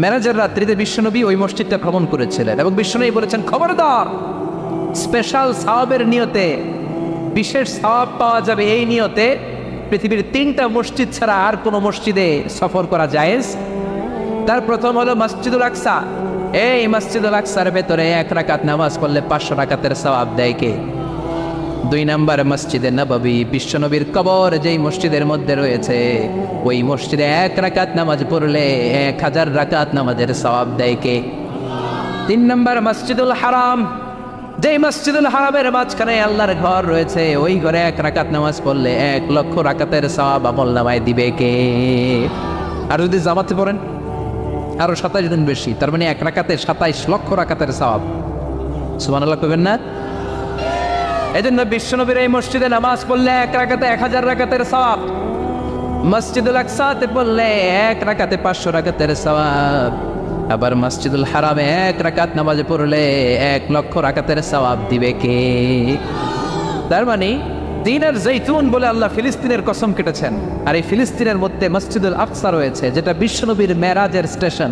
মেরাজের রাত্রিতে বিশ্বনবী ওই মসজিদটা ভ্রমণ করেছিলেন এবং বিশ্বনবী বলেছেন, খবরদার, স্পেশাল সাওয়াবের নিয়তে, বিশেষ সাওয়াব পাওয়া যাবে এই নিয়তে পৃথিবীর 3টা মসজিদ ছাড়া আর কোনো মসজিদে সফর করা জায়েজ। তার প্রথম হলো মসজিদুল আকসা। এই মসজিদুল আকসার ভেতরে 1 রাকাত নামাজ পড়লে 500 রাকাতের সওয়াব দেয় কে? 2 নাম্বার মসজিদে নববী, বিশ্বনবীর কবর যেই মসজিদের মধ্যে রয়েছে, ওই মসজিদে 1 রাকাত নামাজ পড়লে 1000 রাকাত নামাজের সওয়াব দেয় কে? 3 নাম্বার মসজিদুল হারাম, যেই মসজিদুল হারামের মাঝখানে আল্লাহর ঘর রয়েছে, ওই ঘরে 1 রাকাত নামাজ পড়লে 1 লক্ষ রাকাতের সওয়াব আমলনামায় দিবে কে? আর যদি জামাতে পড়েন আরো 27 গুণ বেশি, তার মানে 1 রাকাতে 27 লক্ষ রাকাতের সওয়াব। সুবহানাল্লাহ কইবেন না? এই জন্য বিশ্বনবীর এই মসজিদে নামাজ পড়লে 1 রাকাতে 1000 রাকাতের সওয়াব, মসজিদুল আকসাতে পড়লে 1 রাকাতে 500 রাকাতের সওয়াব, আবার মসজিদুল হারামে 1 রাকাত নামাজ পড়লে 1 লক্ষ রাকাতের সওয়াব দিবে কে? তার মানে দিনের জৈতুন বলে আল্লাহ ফিলিস্তিনের কসম কেটেছেন। আর এই ফিলিস্তিনের মধ্যে মসজিদুল আকসা রয়েছে, যেটা বিশ্বনবীর মেরাজের স্টেশন।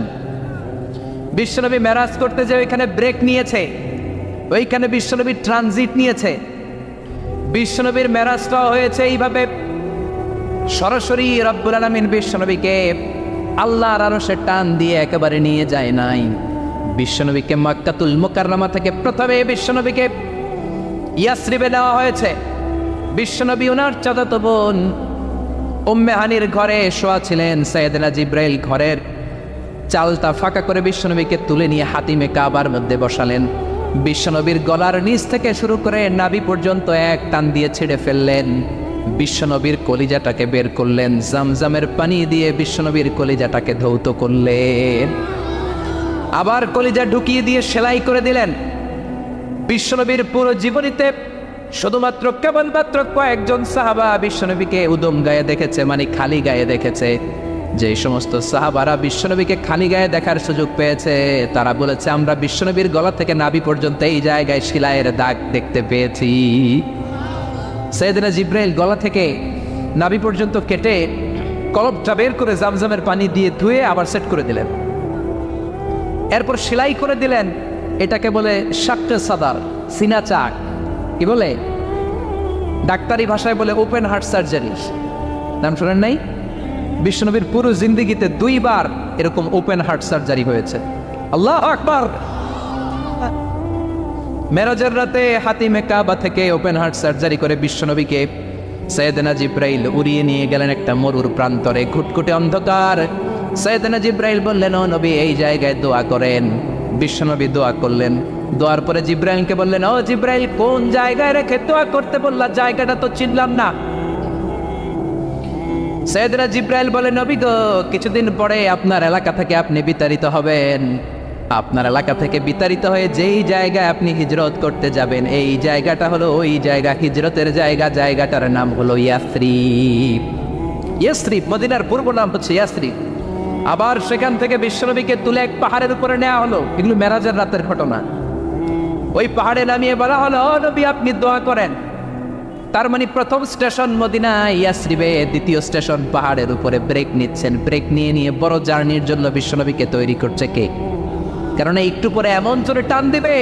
বিশ্বনবী মেরাজ করতে যে ওইখানে ব্রেক নিয়েছে, ওইখানে বিশ্বনবী ট্রানজিট নিয়েছে। বিশ্বনবীর মেরাজটা হয়েছে এইভাবে, সরাসরি রব্বুল আলামিন বিশ্বনবীকে আল্লাহর আরশে টান দিয়ে একেবারে নিয়ে যায় নাই। বিশ্বনবীকে মক্কাতুল মুকাররমা থেকে প্রথমে বিশ্বনবীকে ইয়াসরিবে নেওয়া হয়েছে। বিশ্বনবী ওনার চাচাতো বোন উম্মে হানির ঘরে শোয়া ছিলেন। সাইয়েদনা জিব্রাইল ঘরের চালটা ফাঁকা করে বিশ্বনবীকে তুলে নিয়ে হাতিমে কাবার মধ্যে বসালেন। বিশ্বনবীর গলার নিচ থেকে শুরু করে নাভি পর্যন্ত এক টান দিয়ে ছিঁড়ে ফেললেন। বিশ্বনবীর কলিজাটাকে বের করলেন, জামজামের পানি দিয়ে বিশ্বনবীর কলিজাটাকে ধৌত করলেন, আবার কলিজা ঢুকিয়ে দিয়ে সেলাই করে দিলেন। বিশ্বনবীর পুরো জীবনীতে শুধুমাত্র কেবলমাত্র কয়েকজন সাহাবা বিশ্বনবীকে উদম গায়ে দেখেছে, মানে খালি গায়ে দেখেছে। যে সমস্ত সাহাবারা বিশ্বনবীকে খালি গায়ে দেখার সুযোগ পেয়েছে, তারা বলেছে, আমরা বিশ্বনবীর গলা থেকে নাভি পর্যন্ত এই জায়গায় সেলাইয়ের দাগ দেখতে পেয়েছি। সাইয়েদনা জিব্রাইল গলা থেকে নাভি পর্যন্ত কেটে কলবটা বের করে জামজামের পানি দিয়ে ধুয়ে আবার সেট করে দিলেন। এরপর সেলাই করে দিলেন। এটাকে বলে শাক্কে সাদার, সিনা চাক। কি বলে? ডাক্তারি ভাষায় বলে ওপেন হার্ট সার্জারি। নাম শোনেন নাই? বিশ্বনবীর পুরো জিন্দেগিতে 2 বার এরকম ওপেন হার্ট সার্জারি হয়েছে। আল্লাহু আকবার। মেরাজের রাতে হাতিমে কাবা থেকে ওপেন হার্ট সার্জারি করে বিশ্বনবীকে সাইয়েদনা জিব্রাইল উড়িয়ে নিয়ে গেলেন একটা মরুর প্রান্তরে, ঘুটঘুটে অন্ধকার। সাইয়েদনা জিব্রাইল বললেন, ও নবী, এই জায়গায় দোয়া করেন। বিশ্বনবী দোয়া করলেন। দোয়ার পরে জিব্রাইলকে বললেন, ও জিব্রাইল, কোন জায়গায় রেখে দোয়া করতে বললা? জায়গাটা তো চিনলাম না। সাইয়েদনা জিব্রাইল বলে, নবী গো, কিছুদিন পরে আপনার এলাকা থেকে আপনি বিতাড়িত হবেন। আপনার এলাকা থেকে বিতাড়িত হয়ে যেই জায়গায় আপনি হিজরত করতে যাবেন, এই জায়গাটা হলো ওই জায়গা, হিজরতের জায়গা। জায়গাটার নাম হলো ইয়াসরিব। ইয়াসরিব মদিনার পূর্ব নাম হচ্ছে ইয়াসরিব। আবার সেখান থেকে বিশ্বনবীকে তুলে এক পাহাড়ের উপরে নেওয়া হলো। এগুলো মেরাজের রাতের ঘটনা। ওই পাহাড়ে নামিয়ে বলা হলো, ও নবী, আপনি দোয়া করেন। তার মানে প্রথম স্টেশন মদিনা, ইয়াসরিবে। দ্বিতীয় স্টেশন পাহাড়ের উপরে। ব্রেক নিচ্ছেন। ব্রেক নিয়ে নিয়ে বড় জার্নির জন্য বিশ্বনবীকে তৈরি করছে কে? কারণ একটু পরে এমন জোরে টান দিবে,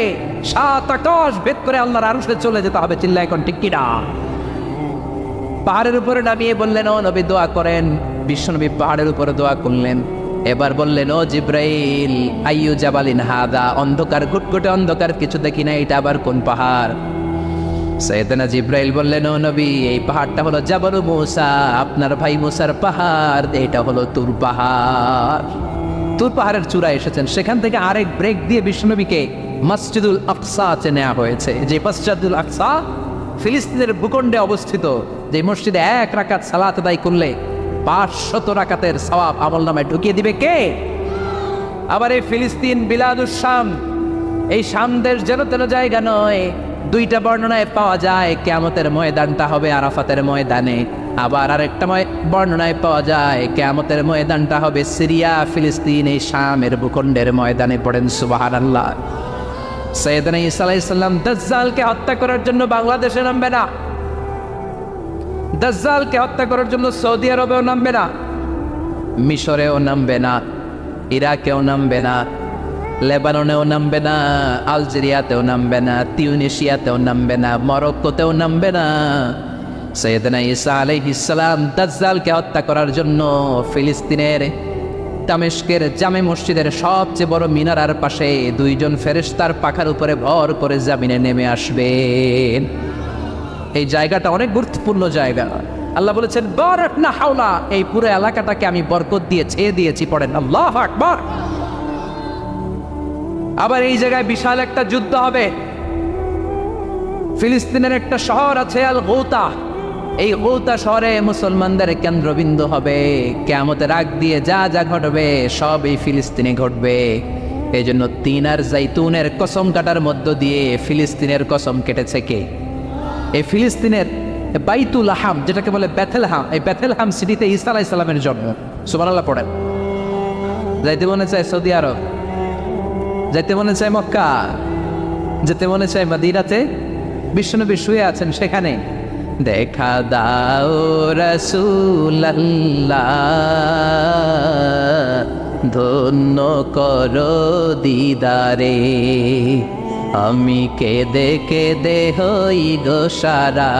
7 আকাশ ভেদ করে আল্লাহর আরশে চলে যেতে হবে। চিল্লা এখন ঠিক কিনা? পাহাড়ের উপরে নামিয়ে বললেন, ও নবী, দোয়া করেন। বিশ্বনবী পাহাড়ের উপরে দোয়া করলেন। এবার বললেন, ও জিব্রাইল, আইয়ু জাবালিন হাদা? অন্ধকার, ঘুটঘুটে অন্ধকার, কিছু দেখি না, এটা আবার কোন পাহাড়? সাইয়েদনা জিব্রাইল বললেন, ও নবী, এই পাহাড়টা হলো জাবালু মুসা, আপনার ভাই মুসার পাহাড়। এটা হলো তুর পাহাড়। তুর পাহাড়ের চূড়ায় এসেছেন। সেখান থেকে আরেক ব্রেক দিয়ে বিশ্বনবীকে মসজিদুল আকসাতে নেওয়া হয়েছে। যে মসজিদুল আকসা ফিলিস্তিনের ভূখণ্ডে অবস্থিত, যে মসজিদে 1 রাকাত সালাত আদায় করলে 500 রাকাতের সওয়াব আমলনামায় ঢুকিয়ে দিবে কে? আবার এই ফিলিস্তিন বিলাদুস শাম, এই শাম দেশ যেন তেন জায়গা নয়। 2টা বর্ণনায় পাওয়া যায় কিয়ামতের ময়দানটা হবে আরাফাতের ময়দানে। আবার আরেকটা বর্ণনায় পাওয়া যায় কিয়ামতের ময়দানটা হবে সিরিয়া, ফিলিস্তিন, এই শামের ভূখণ্ডের ময়দানে। পড়েন সুবহানাল্লাহ। সাইয়েদনা ঈসা আলাইহিস সালাম দাজ্জালকে হত্যা করার জন্য বাংলাদেশে নামবে না। দাজ্জালকে হত্যা করার জন্য সৌদি আরবেও নামবে না, মিশরেও নামবে না। ইরাকেও নামবে না, লেবাননেও নামবে না, আলজেরিয়াতেও নামবে না, তিউনিশিয়াতেও নামবে না, মরক্কোতেও নামবে না। সৈয়দনা ঈসা আলাইহিস সালাম দাজ্জালকে হত্যা করার জন্য ফিলিস্তিনের দামেস্কের জামে মসজিদের সবচেয়ে বড় মিনারার পাশে দুইজন ফেরেশতার পাখার উপরে ভর করে জামিনে নেমে আসবেন। এই জায়গাটা অনেক গুরুত্বপূর্ণ জায়গা। আল্লাহ বলেছেন বারাকনা হাওলা, এই পুরো এলাকাটাকে আমি বরকত দিয়ে ছেয়ে দিয়েছি। পড়েন আল্লাহু আকবার। আবার এই জায়গায় বিশাল একটা যুদ্ধ হবে। ফিলিস্তিনের একটা শহর আছে আল গৌতা, এই গৌতা শহরে মুসলমানদের কেন্দ্রবিন্দু হবে। কিয়ামতের আগ দিয়ে যা যা ঘটবে সব এই ফিলিস্তিনে ঘটবে। এই জন্য তিন আর জাইতুনের কসম কাটার মধ্য দিয়ে ফিলিস্তিনের কসম কেটেছে কে? এই ফিলিস্তিনের বাইতুল আহাম, যেটাকে বলে বেথেলহাম, এই বেথেলহাম সিটিতে ঈসা আলাইহিস সালামের জন্ম। সুবহানাল্লাহ পড়েন। যাইতে মনে চায় সৌদি আরব, যাইতে মনে চায় মক্কা, যেতে মনে চায় মদিনাতে, বিশ্বনবী শুয়ে আছেন সেখানে। দেখা দাও রাসূলুল্লাহ, ধন্য করো দিদারে, আমি কেঁদে কেঁদে হই গো সারা,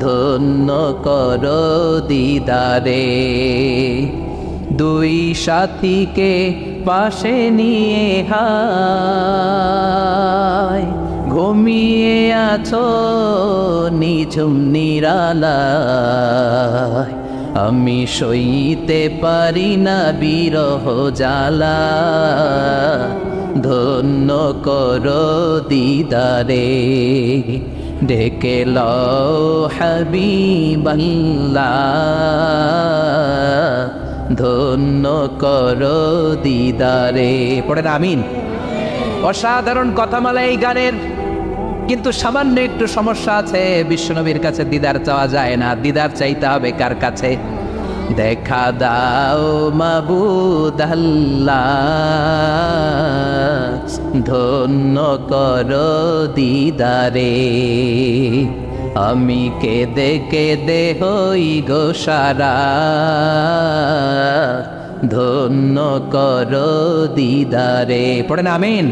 ধন্য করো দিদারে। দুই সাথীকে পাশে নিয়ে হায় ঘুমিয়ে আছো নিঝুম নিরালায়, আমি সইতে পারি না বিরহ জ্বালা, ধন্য করো দিদারে। ডেকে লও হাবিবাল্লাহ, ধন্য করো দিদারে। পড়েন আমিন। অসাধারণ কথামালা এই গানের, কিন্তু সামান্য একটু সমস্যা আছে। বিশ্বনবীর কাছে দিদার চাওয়া যায় না, দিদার চাইতে হবে কার কাছে? দেখা দাও মাবুদ আল্লাহ, ধন্য করো দিদারে, আমি কেঁদে কেঁদে হই গো সারা, ধন্য করো দিদারে। পড়েন আমিন।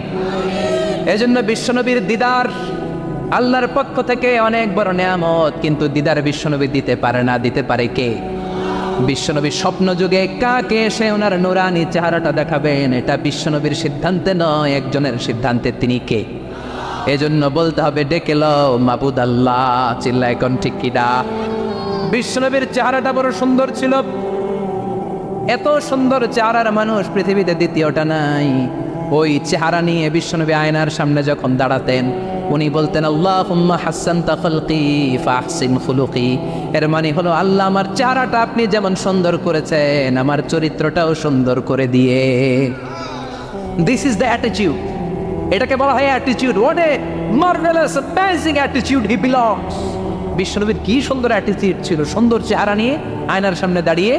এজন্য বিশ্বনবীর দিদার আল্লাহর পক্ষ থেকে অনেক বড় নেয়ামত, কিন্তু দিদার বিশ্বনবী দিতে পারে না। দিতে পারে কে? বিশ্বনবী স্বপ্ন যুগে কাকে এসে ওনার নুরানি চেহারাটা দেখাবেন, এটা বিশ্বনবীর সিদ্ধান্তে নয়, একজনের সিদ্ধান্তে। তিনি কে? এজন্য বলতে হবে ডেকে লও মাবুদ আল্লাহ। চিল্লায় কোন ঠিক কিনা? বিশ্বনবীর চেহারাটা বড় সুন্দর ছিল। এত সুন্দর চেহারার মানুষ পৃথিবীতে দ্বিতীয়টা নাই। ওই চেহারা নিয়ে বিশ্বনবী আয়নার সামনে যখন দাঁড়াতেন, উনি বলতেন আল্লাহুম্মা হাসসানতা খালকি ফাহসিন খুলুকি। এর মানে হলো আল্লাহ আমার চেহারাটা আপনি যেমন সুন্দর করেছেন, আমার চরিত্রটাও সুন্দর করে দিয়ে। This is the attitude. এটাকে বলা হয় attitude. What a marvellous amazing attitude he belongs. বিশ্বনবীর কি সুন্দর অ্যাটিটিউড ছিল। সুন্দর চেহারা নিয়ে আয়নার সামনে দাঁড়িয়ে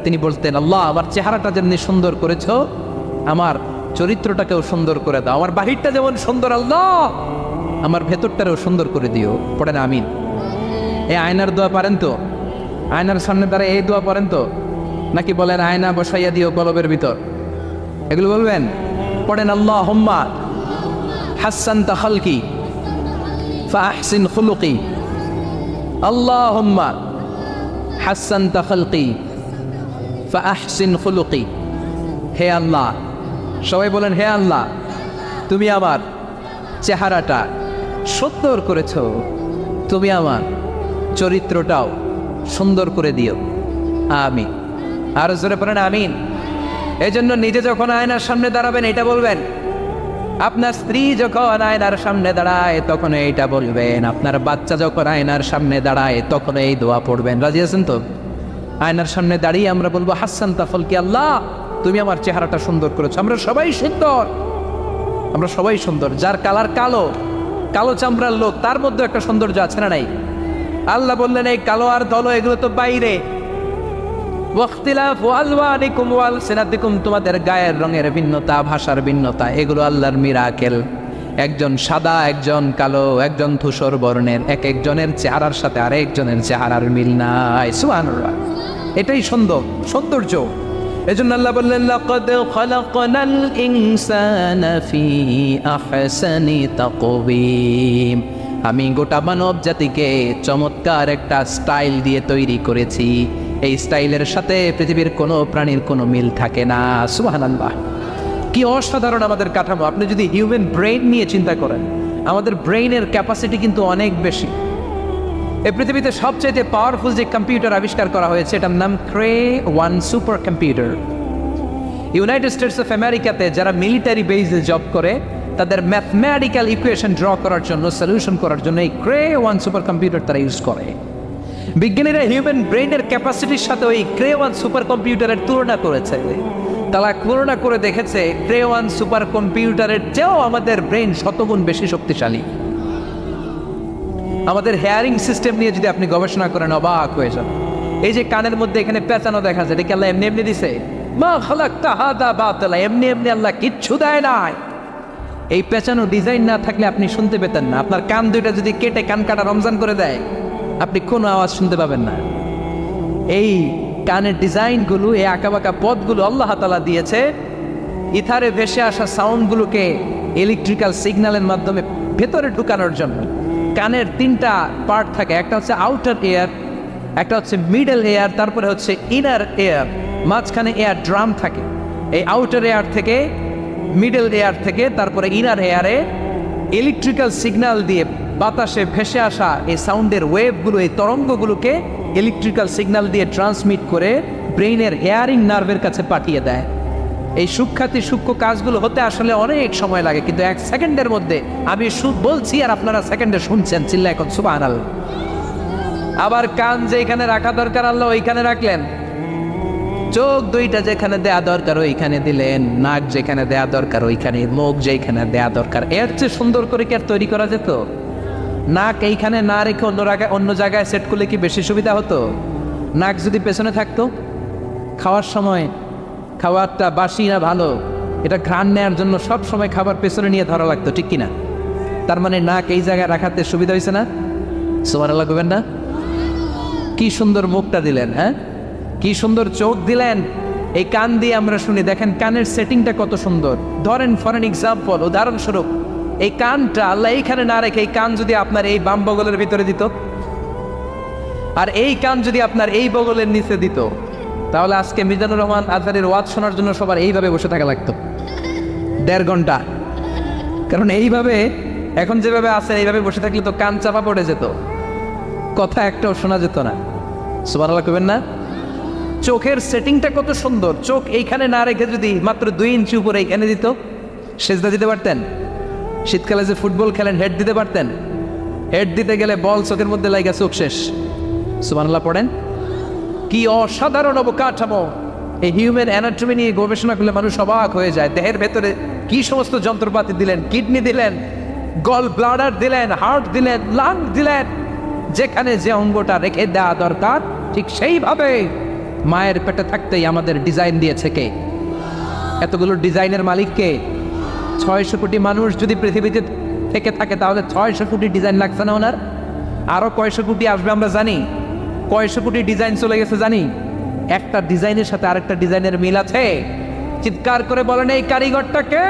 তিনি বলতেন আল্লাহ আমার চেহারাটা যেমনি সুন্দর করেছ, আমার চরিত্রটাকেও সুন্দর করে দাও। আমার বাহিরটা যেমন সুন্দর আল্লাহ, আমার ভেতরটারও সুন্দর করে দিও। পড়েন আমিন। এই আয়নার দোয়া পারেন তো? আয়নার সামনে দাঁড়ায় এই দোয়া পারেন তো? নাকি বলেন আয়না বসাইয়া দিও কলবের ভিতর? এগুলো বলবেন? পড়েন আল্লাহুম্মা হাসসানতা খালকি ফাহসিন খুলুকি, আল্লাহুম্মা হাসসানতা খালকি ফাহসিন খুলুকি। হে আল্লাহ, সবাই বলেন হে আল্লাহ তুমি আমার চেহারাটা সুন্দর করেছো, তুমি আমার চরিত্রটাও সুন্দর করে দিও। আমিন। আর জোরে পড়েন আমিন। এই জন্য নিজে যখন আয়নার সামনে দাঁড়াবেন এটা বলবেন, আপনার স্ত্রী যখন আয়নার সামনে দাঁড়ায় তখন এইটা বলবেন, আপনার বাচ্চা যখন আয়নার সামনে দাঁড়ায় তখন এই দোয়া পড়বেন। রাজি আছেন তো? আয়নার সামনে দাঁড়িয়ে আমরা বলবো হাসসানতা খালকি, আল্লাহ তুমি আমার চেহারাটা সুন্দর করেছো। আমরা সবাই সুন্দর, আমরা সবাই সুন্দর। যার কালার কালো, কালো চামড়ার লোক, তার মধ্যে একটা সৌন্দর্য আছে না নাই? আল্লাহ বললেন এই কালো আর ধলো এগুলো তো বাইরে। ওয়াখতিলাফু আলওয়ানিকুম ওয়া আলসিনাতিকুম, তোমাদের গায়ের রঙের ভিন্নতা, ভাষার ভিন্নতা, এগুলো আল্লাহর মিরাকেল। একজন সাদা, একজন কালো, একজন ধূসর বর্ণের, এক একজনের চেহারার সাথে আরেকজনের চেহারার মিল নাই। সুবহানাল্লাহ। এটাই সৌন্দর্য। এজন্য আল্লাহ বললেন লাকাদ খালাকনাল ইনসানা ফি আহসানি তাকওয়িম, আমি গোটা মানব জাতিকে চমৎকার একটা স্টাইল দিয়ে তৈরি করেছি। এই স্টাইলের সাথে পৃথিবীর কোনো প্রাণীর কোনো মিল থাকে না। সুবহানাল্লাহ, কি অসাধারণ আমাদের কাঠামো। আপনি যদি হিউম্যান ব্রেইন নিয়ে চিন্তা করেন, আমাদের ব্রেইনের ক্যাপাসিটি কিন্তু অনেক বেশি। এই পৃথিবীতে সবচাইতে পাওয়ারফুল যে কম্পিউটার আবিষ্কার করা হয়েছে এটার নাম Cray one super computer. United States of আমেরিকাতে যারা মিলিটারি বেসে জব করে তাদের ম্যাথমেটিক্যাল ইকুয়েশন ড্র করার জন্য, সলিউশন করার জন্য এই ক্রে-1 সুপার কম্পিউটার তারা ইউজ করে। বিজ্ঞানীরা হিউম্যান ব্রেইনের ক্যাপাসিটির সাথে ওই ক্রে-1 সুপার কম্পিউটারের তুলনা করেছে। তারা তুলনা করে দেখেছে ক্রে-1 সুপার কম্পিউটারের চেয়েও আমাদের ব্রেইন শতগুণ বেশি শক্তিশালী। আমাদের হেয়ারিং সিস্টেম নিয়ে যদি আপনি গবেষণা করেন অবাক হয়ে যাবেন। এই যে কানের মধ্যে এখানে পেঁচানো দেখা যায়, এটা কি আল্লাহ এমনি এমনি দিছে? মা খালাকতা হাদা বাতিলা, এমনি এমনি আল্লাহ কিচ্ছু দেয় নাই। এই পেঁচানো ডিজাইন না থাকলে আপনি শুনতে পেতেন না। আপনার কান দুইটা যদি কেটে কান কাটা রমজান করে দেয়, আপনি কোনো আওয়াজ শুনতে পাবেন না। এই কানের ডিজাইনগুলো, এই আঁকাবাঁকা পথগুলো আল্লাহ তাআলা দিয়েছে ইথারে ভেসে আসা সাউন্ডগুলোকে ইলেকট্রিক্যাল সিগন্যালের মাধ্যমে ভেতরে ঢুকানোর জন্য। কানের তিনটা পার্ট থাকে, একটা হচ্ছে আউটার এয়ার, একটা হচ্ছে মিডল এয়ার, তারপরে হচ্ছে ইনার এয়ার, মাঝখানে এয়ার ড্রাম থাকে। এই আউটার এয়ার থেকে, মিডল এয়ার থেকে, তারপরে ইনার এয়ারে ইলেকট্রিক্যাল সিগন্যাল দিয়ে বাতাসে ভেসে আসা এই সাউন্ডের ওয়েভগুলো, এই তরঙ্গগুলোকে ইলেকট্রিক্যাল সিগন্যাল দিয়ে ট্রান্সমিট করে ব্রেইনের হেয়ারিং নার্ভের কাছে পাঠিয়ে দেয়। এই সূক্ষ্ম কাজগুলো হতে আসলে অনেক সময় লাগে, কিন্তু 1 সেকেন্ডের মধ্যে আমি বলছি আর আপনারা সেকেন্ডে শুনছেন। চিল্লা এখন সুবহানাল্লাহ। আবার কান যেখানে রাখা দরকার আল্লাহ ওইখানে রাখলেন, চোখ দুইটা যেখানে দেয়া দরকার ওইখানে দিলেন, নাক যেখানে দেয়া দরকার ওইখানে, মুখ যেখানে দেয়া দরকার। এর চেয়ে সুন্দর করে কি আর তৈরি করা যেত? নাক এইখানে না রেখে অন্য জায়গায় সেট করলে কি বেশি সুবিধা হতো? নাক যদি পেছনে থাকতো, খাওয়ার সময় খাবারটা বাসি না ভালো এটা ঘ্রাণ নেওয়ার জন্য সব সময় খাবার পেছনে নিয়ে ধরা লাগতো, ঠিক কিনা? তার মানে নাক এই জায়গায় রাখাতে সুবিধা হয়েছে না? সুবহানাল্লাহ কইবেন না? কি সুন্দর মুখটা দিলেন, হ্যাঁ, কি সুন্দর চোখ দিলেন। এই কান দিয়ে আমরা শুনি, দেখেন কানের সেটিংটা কত সুন্দর। ধরেন ফর এন এক্সাম্পল, উদাহরণস্বরূপ এই কানটা আল্লাহ এইখানে না রেখে এই কান যদি আপনার এই বাম বগলের ভিতরে দিত, আর এই কান যদি আপনার এই বগলের নিচে দিত, তাহলে আজকে মিজানুর রহমান আজহারের ওয়াজ শোনার জন্য সবার এইভাবে বসে থাকা লাগতো 1.5 ঘন্টা। কারণ এইভাবে এখন যেভাবে আছেন এইভাবে বসে থাকলে তো কান চাপা পড়ে যেত, কথা একটাও শোনা যেত না। সুবহানাল্লাহ কইবেন না? চোখের সেটিংটা কত সুন্দর। চোখ এইখানে না রেখে যদি মাত্র 2 ইঞ্চি উপরে এইখানে দিত, সেজদা দিতে পারতেন। শীতকালে যে ফুটবল খেলেন, হেড দিতে পারতেন। হেড দিতে গেলে বল চোখের মধ্যে লাগা চোখ শেষ। সুবহানাল্লাহ পড়েন। কি অসাধারণ অবকাঠামো। এই হিউম্যান অ্যানাটমি নিয়ে গবেষণা করলে মানুষ অবাক হয়ে যায়। দেহের ভেতরে কি সমস্ত যন্ত্রপাতি দিলেন, কিডনি দিলেন, গল ব্লাডার দিলেন, হার্ট দিলেন, লাং দিলেন। যেখানে যে অঙ্গটা রেখে দেওয়া দরকার ঠিক সেইভাবে মায়ের পেটে থাকতেই আমাদের ডিজাইন দিয়েছে কে? এতগুলো ডিজাইনের মালিক কে? 600 কোটি মানুষ যদি পৃথিবীতে থেকে থাকে তাহলে 600 কোটি ডিজাইন লাগছে না ওনার? আরো কয়শো কোটি আসবে আমরা জানি। কয়শো কোটি ডিজাইন চলে গেছে জানি। একটা ডিজাইনের সাথে আরেকটা ডিজাইনের মিল আছে। চিৎকার করে বলেন এই কারিগরটা কে?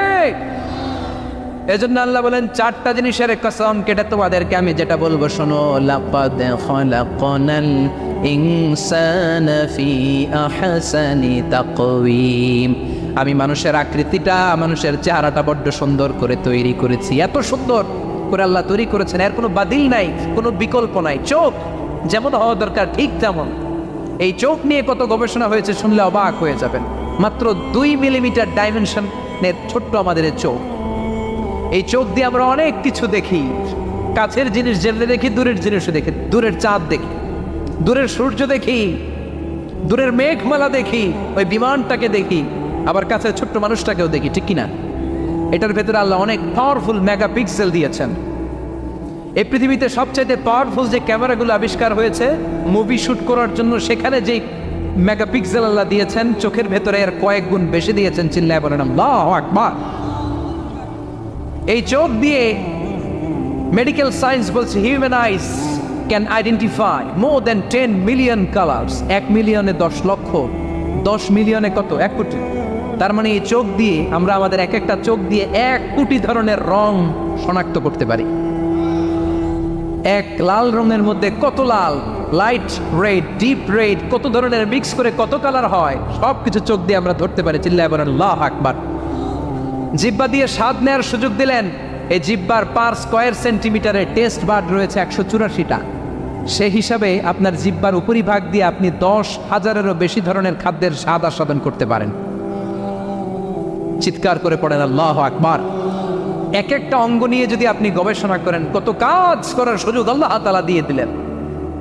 এজন্য আল্লাহ বলেন 4টা জিনিসের কসম কেটে তোমাদেরকে আমি যেটা বলবো শোনো। লাকাদ খালাকনাল ইনসানা ফি আহসানি তাকওয়িম, আমি মানুষের আকৃতিটা, মানুষের চেহারাটা বড্ড সুন্দর করে তৈরি করেছি। এত সুন্দর করে আল্লাহ তৈরি করেছেন, এর কোনো বাতিল নাই, কোনো বিকল্প নাই। চোখ যেমন হওয়া দরকার ঠিক তেমন। এই চোখ নিয়ে কত গবেষণা হয়েছে শুনলে অবাক হয়ে যাবেন। মাত্র 2 মিলিমিটার ডাইমেনশনের ছোট্ট আমাদের এই চোখ। এই চোখ দিয়ে আমরা অনেক কিছু দেখি। কাছের জিনিস যেমনি দেখি, দূরের জিনিসও দেখি। দূরের চাঁদ দেখি, দূরের সূর্য দেখি, দূরের মেঘমালা দেখি, ওই বিমানটাকে দেখি, আবার কাছের ছোট্ট মানুষটাকেও দেখি, ঠিক কিনা? এটার ভেতরে আল্লাহ অনেক পাওয়ারফুল মেগাপিক্সেল দিয়েছেন। এই পৃথিবীতে সবচাইতে পাওয়ারফুল যে ক্যামেরাগুলো আবিষ্কার হয়েছে মুভি শুট করার জন্য, সেখানে যে মেগাপিক্সেল আল্লাহ দিয়েছেন চোখের ভেতরে এর কয়েক গুণ বেশি দিয়েছেন। চিল্লায় বলেন আল্লাহু আকবার। এই চোখ দিয়ে মেডিকেল সায়েন্স বলছে human ice can identify more than 10 million colours. 1 মিলিয়নে 10 লক্ষ 10 মিলিয়নে কত? 1 কোটি। তার মানে এই চোখ দিয়ে আমরা আমাদের এক একটা চোখ দিয়ে 1 কোটি ধরনের রং শনাক্ত করতে পারি। এক লাল রঙের মধ্যে কত লাল, লাইট রেড, ডিপ রেড, কত ধরনের মিক্স করে কত কালার হয়, সব কিছু চোখ দিয়ে আমরা ধরতে পারি। চিল্লায় বলেন আল্লাহু আকবার। জিহ্বা দিয়ে স্বাদ নেওয়ার সুযোগ দিলেন। এই জিহ্বার পার স্কয়ার সেন্টিমিটারে টেস্ট বার্ড রয়েছে 184টা। সেই হিসাবে আপনার জিহ্বার উপরিভাগ দিয়ে আপনি 10,000-এরও বেশি ধরনের খাদ্যের স্বাদ আস্বাদন করতে পারেন। চিৎকার করে পড়েন আল্লাহু আকবার। এক একটা অঙ্গ নিয়ে যদি আপনি গবেষণা করেন, কত কাজ করার সুযোগ আল্লাহ তাআলা দিয়ে দিলেন।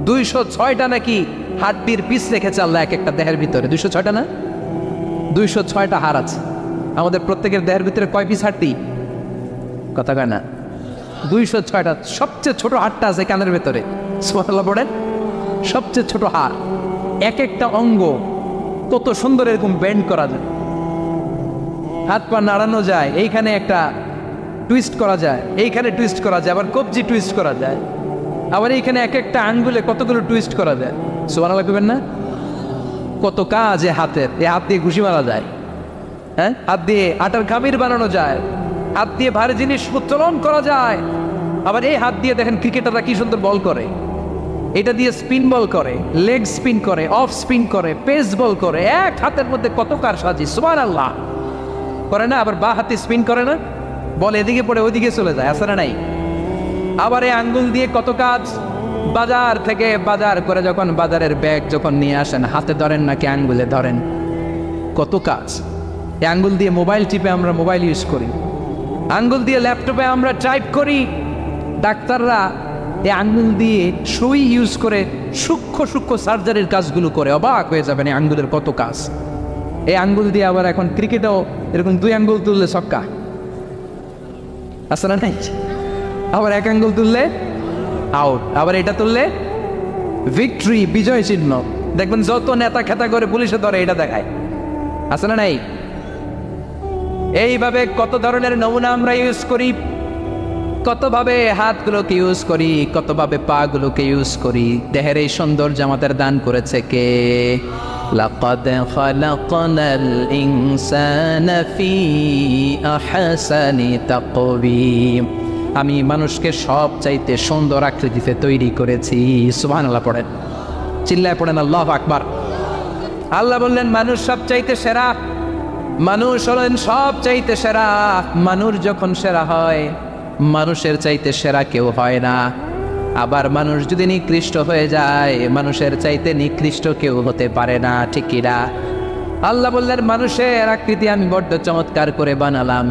206টা নাকি হাড্ডির পিস রেখেছে আল্লাহ এক একটা দেহের ভিতরে। 206টা না, 206টা হাড় আছে। আমাদের প্রত্যেকের দেহের ভিতরে কয় পিস হাড্ডি? কথা কয় না, 206টা। সবচেয়ে ছোট হাড়টা আছে কানের ভেতরে। সুবহানাল্লাহ পড়েন। সবচেয়ে ছোট হাড়, এক একটা অঙ্গ কত সুন্দর এরকম বেন্ড করা যায়, হাত পা নাড়ানো যায়, এইখানে একটা টুইস্ট করা যায়, এইখানে টুইস্ট করা যায়, আবার কবজি টুইস্ট করা যায়, আবার এইখানে এক একটা আঙ্গুলে কতগুলো টুইস্ট করা যায়। সুবহানাল্লাহ কইবেন না? কত কাজ এ হাতের। এই হাত দিয়ে ঘুষি মারা যায়, হ্যাঁ, হাত দিয়ে আটার খামির বানানো যায়, হাত দিয়ে ভারী জিনিস উত্তোলন করা যায়। আবার এই হাত দিয়ে দেখেন ক্রিকেটাররা কি সুন্দর বল করে, এটা দিয়ে স্পিন বল করে, লেগ স্পিন করে, অফ স্পিন করে, পেস বল করে। এক হাতের মধ্যে কত কারসাজি। সুবহানাল্লাহ করে না? আবার বা হাতে স্পিন করে না, বল এদিকে পড়ে ওইদিকে চলে যায়, আছে না নাই? আবার এই আঙ্গুল দিয়ে কত কাজ। বাজার থেকে বাজার করে যখন বাজারের ব্যাগ যখন নিয়ে আসেন, হাতে ধরেন নাকি আঙ্গুলে ধরেন, কত কাজ। এই আঙ্গুল দিয়ে মোবাইল টিপে আমরা মোবাইল ইউজ করি, আঙ্গুল দিয়ে ল্যাপটপে আমরা টাইপ করি। ডাক্তাররা এই আঙ্গুল দিয়ে সুই ইউজ করে সূক্ষ্ম সূক্ষ্ম সার্জারির কাজগুলো করে। অবাক হয়ে যাবেন এই আঙ্গুলের কত কাজ। এই আঙ্গুল দিয়ে আবার এখন ক্রিকেটেও এরকম 2 আঙ্গুল তুললে ছক্কা, আছে না নাই? আবার 1 আঙ্গুল তুললে আউট, আবার এটা তুললে ভিক্টরি, বিজয় চিহ্ন। দেখবেন যত নেতা খেতা করে পুলিশে ধরে এটা দেখায়, আছে না নাই? এইভাবে কত ধরনের নমুনা আমরা ইউজ করি, কতভাবে হাতগুলোকে ইউজ করি, কতভাবে পা গুলোকে ইউজ করি। দেহের এই সৌন্দর্য আমাদের দান করেছে কে? লাকাদ খালাকনাল ইনসানা ফি আহসানি তাকওয়িম। আমি মানুষকে সব চাইতে সুন্দর আকৃতিতে তৈরি করেছি। সুবহানাল্লাহ পড়েন, চিল্লায় পড়েন আল্লাহু আকবার। আল্লাহ বললেন মানুষ সব চাইতে সেরা, মানুষ হলেন সব চাইতে সেরা। মানুষ যখন সেরা হয়, মানুষের চাইতে সেরা কেউ হয় না। আবার মানুষ যদি নিকৃষ্ট হয়ে যায়, মানুষের চাইতে নিকৃষ্ট কেউ হতে পারে না, ঠিক কি না? আল্লাহ বললেন মানুষের আকৃতি আমি বড্ড চমৎকার করে বানালাম।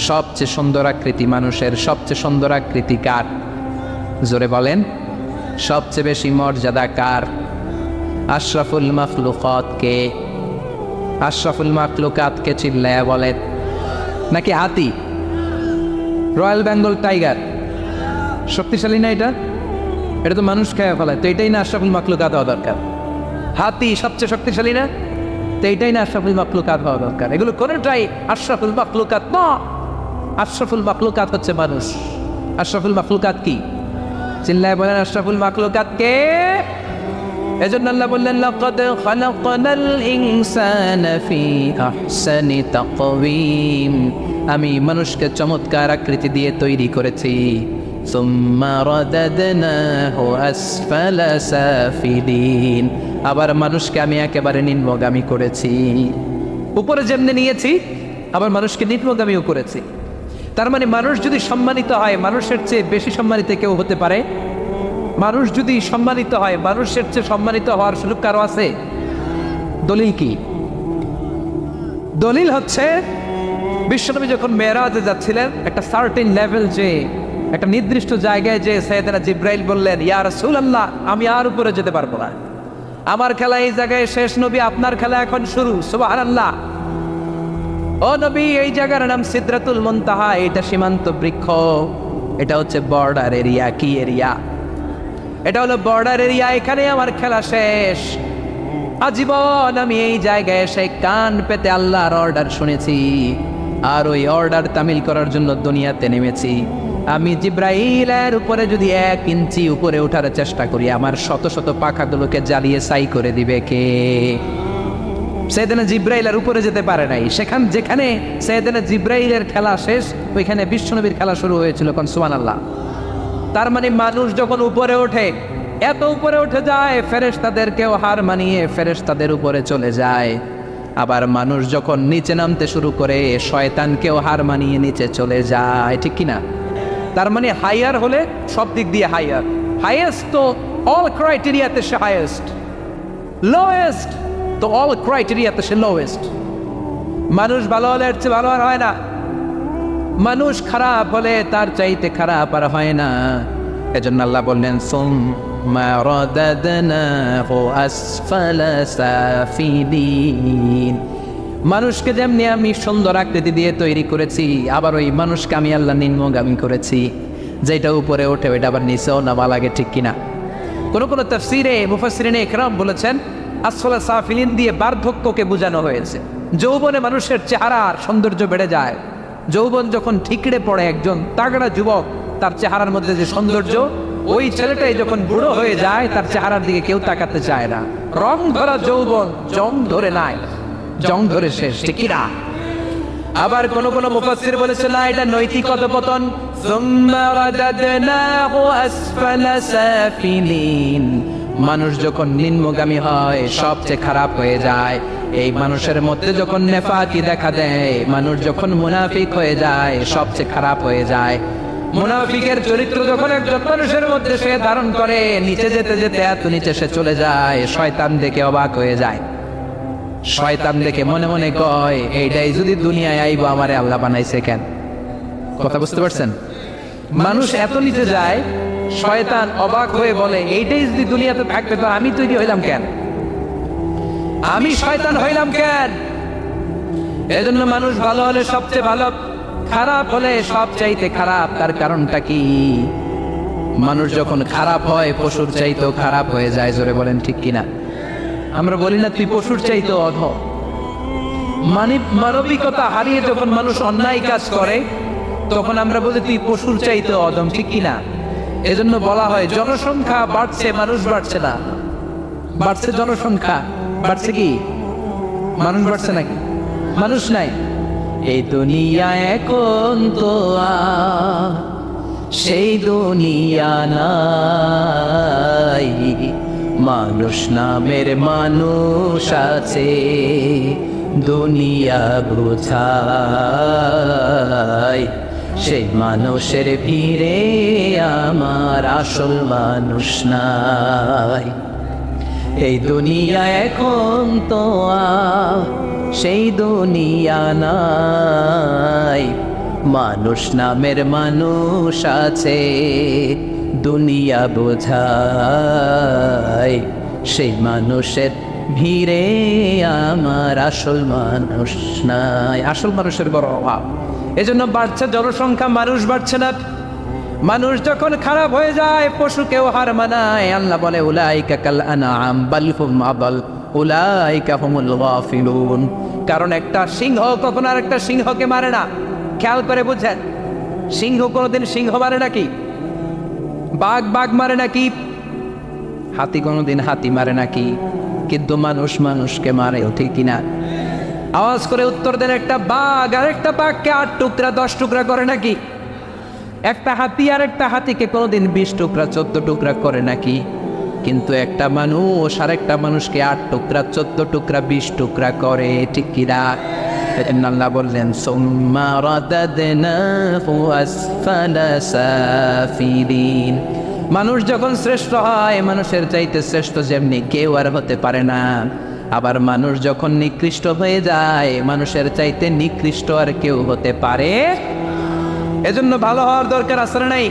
সবচেয়ে সুন্দর আকৃতি মানুষের। সবচেয়ে সুন্দর আকৃতি কার? জোরে বলেন। সবচেয়ে বেশি মর্যাদা কার? আশরাফুল মাখলুকাত কে? আশরাফুল মাখলুকাত কে? চিল্লায়া বলেন। নাকি হাতি? রয়্যাল বেঙ্গল টাইগার শক্তিশালী না? এটা তো মানুষ খেয়ে ফেলায়, তো এটাই না আশরাফুল মাখলুকাত হওয়া দরকার? হাতি সবচেয়ে শক্তিশালী না? তো এইটাই না আশরাফুল মাখলুকাত হওয়া দরকার? এগুলো কোনটাই আশরাফুল মাখলুকাত না। আশরাফুল মাখলুকাত হচ্ছে মানুষ। আশরাফুল মাখলুকাত কি? চিল্লায় বলেন আশরাফুল মাখলুকাত কে? এজন্য আল্লাহ বললেন লাকাদ খালাকনাল ইনসানা ফি আহসানি তাকওয়িম। আমি মানুষকে চমৎকার আকৃতি দিয়ে তৈরি করেছি। সুম্মা রাদাদনাহু আসফালা সাফিলিন। আবার মানুষকে আমি একেবারে নিম্নগামী করেছি। উপরে যেমনি নিয়েছি, আবার মানুষকে নিম্নগামীও করেছি। তার মানে মানুষ যদি সম্মানিত হয়, মানুষের চেয়ে বেশি সম্মানিত কেউ হতে পারে? মানুষ যদি সম্মানিত হয়, মানুষের চেয়ে সম্মানিত হওয়ার সুযোগ কারো আছে? দলিল কি? দলিল হচ্ছে বিশ্বনবী যখন মেরাজে যাচ্ছিলেন, একটা সার্টেন লেভেল, যে একটা নির্দিষ্ট জায়গায় যে সাইয়েদনা জিব্রাইল বললেন ইয়া রাসূলুল্লাহ আমি আর উপরে যেতে পারবো না, আমার খেলা এই জায়গায় শেষ, নবী আপনার খেলা এখন শুরু। সুবহানাল্লাহ। ও নবী, এই জায়গার নাম সিদরাতুল মুনতাহা, এটা সীমান্ত বৃক্ষ, এটা হচ্ছে বর্ডার এরিয়া। কি এরিয়া? এটা হলো বর্ডার এরিয়া, এখানে আমার খেলা শেষ। আজীবন আমি এই জায়গায় এসে কান পেতে আল্লাহর অর্ডার শুনেছি, আর ওই অর্ডার তামিল করার জন্য দুনিয়াতে নেমেছি। আমি জিব্রাইলের উপরে যদি 1 ইঞ্চি উপরে ওঠার চেষ্টা করি, আমার শত শত পাখাগুলোকে জ্বালিয়ে ছাই করে দিবে কে? সাইয়েদনা জিব্রাইলের উপরে যেতে পারে নাই, যেখানে সাইয়েদনা জিব্রাইলের খেলা শেষ ওইখানে বিশ্বনবীর খেলা শুরু হয়েছিল। কোন সুবহানাল্লাহ। তার মানে মানুষ যখন উপরে ওঠে, এত উপরে উঠে যায় ফেরেশতাদেরকেও হার মানিয়ে ফেরেশতাদের উপরে চলে যায়। আবার মানুষ যখন নিচে নামতে শুরু করে শয়তানকেও হার মানিয়ে নিচে চলে যায়, ঠিক কিনা? তার মানে হাইয়ার হলে সব দিক দিয়ে হাইয়ার, হাইয়েস্ট তো অল ক্রাইটেরিয়াতে সে হাইয়েস্ট, লোয়েস্ট তো অল ক্রাইটেরিয়াতে সে লোয়েস্ট। মানুষ ভালো হলে এর চেয়ে ভালো আর হয় না, মানুষ খারাপ হলে তার চাইতে খারাপ আর হয় না। এজন্য আল্লাহ বললেন সুম্মা রাদাদনাহু আসফালা সাফিলিন। মানুষকে যেমনি আমি সুন্দর আকৃতি দিয়ে তৈরি করেছি, আবার ওই মানুষকে আমি আল্লাহ নিম্নগামী করেছি, যেটা উপরে ওঠে ওইটা আবার নিচেও নামা লাগে, ঠিক কিনা? কোন কোন তাফসীরে মুফাসসিরিনে ইকরাম বলেছেন আসফালা সাফিলিন দিয়ে বার্ধক্যকে বোঝানো হয়েছে। যৌবনে মানুষের চেহারার সৌন্দর্য বেড়ে যায়, যৌবন যখন ঠিকরে পড়ে একজন তাগড়া যুবক, তার চেহারার মধ্যে যে সৌন্দর্য, ওই ছেলেটাই যখন বুড়ো হয়ে যায় তার চেহারার দিকে কেউ তাকাতে চায় না। রং ধরা যৌবন জং ধরে নাই, জং ধরে শেষ, ঠিক কি না? আবার কোন কোন মুফাসসির বলেছে না, এটা নৈতিক অধঃপতন। সুম্মা রাদাদনাহু আসফালা সাফিলিন। মানুষ যখন নিম্নগামী হয় সবচেয়ে খারাপ হয়ে যায়। এই মানুষের মধ্যে যখন নেফাকি দেখা দেয়, মানুষ যখন মুনাফিক হয়ে যায় সবচেয়ে খারাপ হয়ে যায়। মুনাফিকের চরিত্র যখন একজন মানুষের মধ্যে সে ধারণ করে, নিচে যেতে যেতে এত নিচে সে চলে যায়, শয়তান দেখে অবাক হয়ে যায়। শয়তান দেখে মনে মনে কয়, এইটাই যদি দুনিয়ায় আইবো আমারে আল্লাহ বানাইছে কেন? কথা বুঝতে পারছেন? মানুষ এত নিচে যায়, শয়তান অবাক হয়ে বলে, এইটাই যদি দুনিয়াতে থাকবে তো আমি তৈরি হইলাম কেন, আমি শয়তান হইলাম কেন? এজন্য মানুষ ভালো হলে সবচেয়ে ভালো, খারাপ হলে সবচাইতে খারাপ। তার কারণটা কি? মানুষ যখন খারাপ হয় পশুর চাইতেও খারাপ হয়ে যায়। জোরে বলেন ঠিক কিনা? আমরা বলি না তুই পশুর চাইতেও অধম। মানবিকতা হারিয়ে যখন মানুষ অন্যায় কাজ করে তখন আমরা বলি তুই পশুর চাইতেও অধম, ঠিক কিনা? এজন্য বলা হয় জনসংখ্যা বাড়ছে, মানুষ বাড়ছে না। বাড়ছে জনসংখ্যা, বাড়ছে কি মানুষ? বাড়ছে নাকি? মানুষ নাই। এই দুনিয়া এখন তো সেই দুনিয়া নাই, মানুষ নামের মানুষ আছে, দুনিয়া বোঝায় সেই মানুষের ভিড়ে আমার আসল মানুষ নাই। এই দুনিয়া এখন তো সেই দুনিয়া নাই, মানুষ নামের মানুষ আছে, দুনিয়া বোঝায় সেই মানুষের ভিড়ে আমার আসল মানুষ নাই। আসল মানুষের বড় অভাব। এজন্য বাড়ছে জনসংখ্যা, মানুষ বাড়ছে না। মানুষ যখন খারাপ হয়ে যায় পশুকেও হার মানায়। আল্লাহ বলে উলাইকা কাল আনআম বাল হুম আদাল উলাইকা হুমুল গাফিলুন। কারণ একটা সিংহ কখনো আর একটা সিংহকে মারে না। খেয়াল করে বুঝেন, সিংহ কোনোদিন সিংহ মারে নাকি? বাঘ বাঘ মারে নাকি? হাতি কোনোদিন হাতি মারে নাকি? কিন্তু মানুষ মানুষকে মারে, ঠিক কিনা? আওয়াজ করে উত্তর দেন, একটা বাঘ আর একটা বাঘকে 8 টুকরা 10 টুকরা করে নাকি? একটা হাতি আর একটা হাতিকে কোনোদিন 20 টুকরা 14 টুকরা করে নাকি? কিন্তু একটা মানুষ আর একটা মানুষকে 8 টুকরা 14 টুকরা 20 টুকরা করে, ঠিক কিনা? আল্লাহ বললেন সুম্মা রাদাদনাহু আসফালা সাফিলিন। মানুষ যখন শ্রেষ্ঠ হয়, মানুষের চাইতে শ্রেষ্ঠ যেমনি কেউ আর হতে পারে না। আবার মানুষ যখন নিকৃষ্ট হয়ে যায়, মানুষের চাইতে নিকৃষ্ট আর কেউ হতে পারে। এজন্য ভালো হওয়ার দরকার আসলে নাই।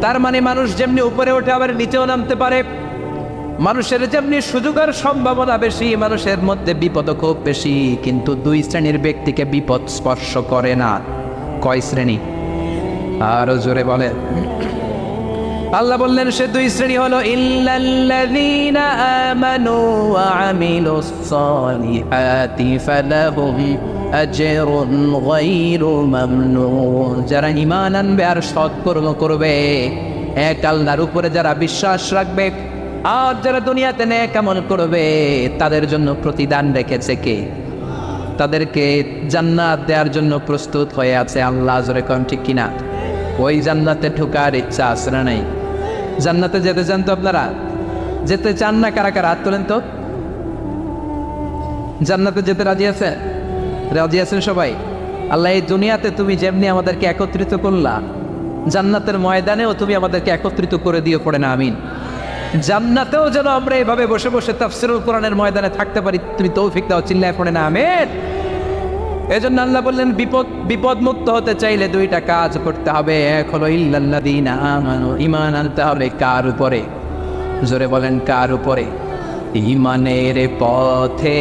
তার মানে মানুষ যেমনি উপরে ওঠে আবার নিচেও নামতে পারে। মানুষের যেমনি সুযোগ আর সম্ভাবনা বেশি, মানুষের মধ্যে বিপদ খুব বেশি। কিন্তু 2 শ্রেণীর ব্যক্তিকে বিপদ স্পর্শ করে না। কয় শ্রেণী? আরো জোরে বলে। আল্লাহ বললেন সে 2 শ্রেণী হলো ইল্লাল্লাযীনা আমানু ওয়া আমিলুস সালিহাতি ফালাহুম আজরুন গায়রু মামনুন। যারা ঈমান আনবে আর সৎকর্ম করবে, এক আল্লাহর উপরে যারা বিশ্বাস রাখবে, আর যারা দুনিয়াতে নেক আমল করবে তাদের জন্য প্রতিদান রেখেছে কে? তাদেরকে জান্নাত দেওয়ার জন্য প্রস্তুত হয়ে আছে আল্লাহ। জোরে কোন ঠিক কিনা? ওই জান্নাতে ঢোকার ইচ্ছা আছে না নাই? জান্নাতে যেতে চান তো আপনারা? যেতে চান না কারা কারা? হাত তোলেন তো। জান্নাতে যেতে রাজি আছেন? রাজি আছেন সবাই? আল্লাহ, এই দুনিয়াতে তুমি যেমনি আমাদেরকে একত্রিত করলা, জান্নাতের ময়দানেও তুমি আমাদেরকে একত্রিত করে দিও, পড়ে না আমিন। জান্নাতেও যেন আমরা এইভাবে বসে বসে তাফসীরুল কোরআনের ময়দানে থাকতে পারি, তুমি তৌফিক দাও, চিল্লায় পড়ে না আমিন। এজন্য আল্লাহ বললেন বিপদ মুক্ত হতে চাইলে দুইটা কাজ করতে হবে। এক হলো ইল্লাল্লাযীনা আমানু, ঈমান আনতে হবে কার উপরে? জোরে বলেন কার উপরে? ঈমানের পথে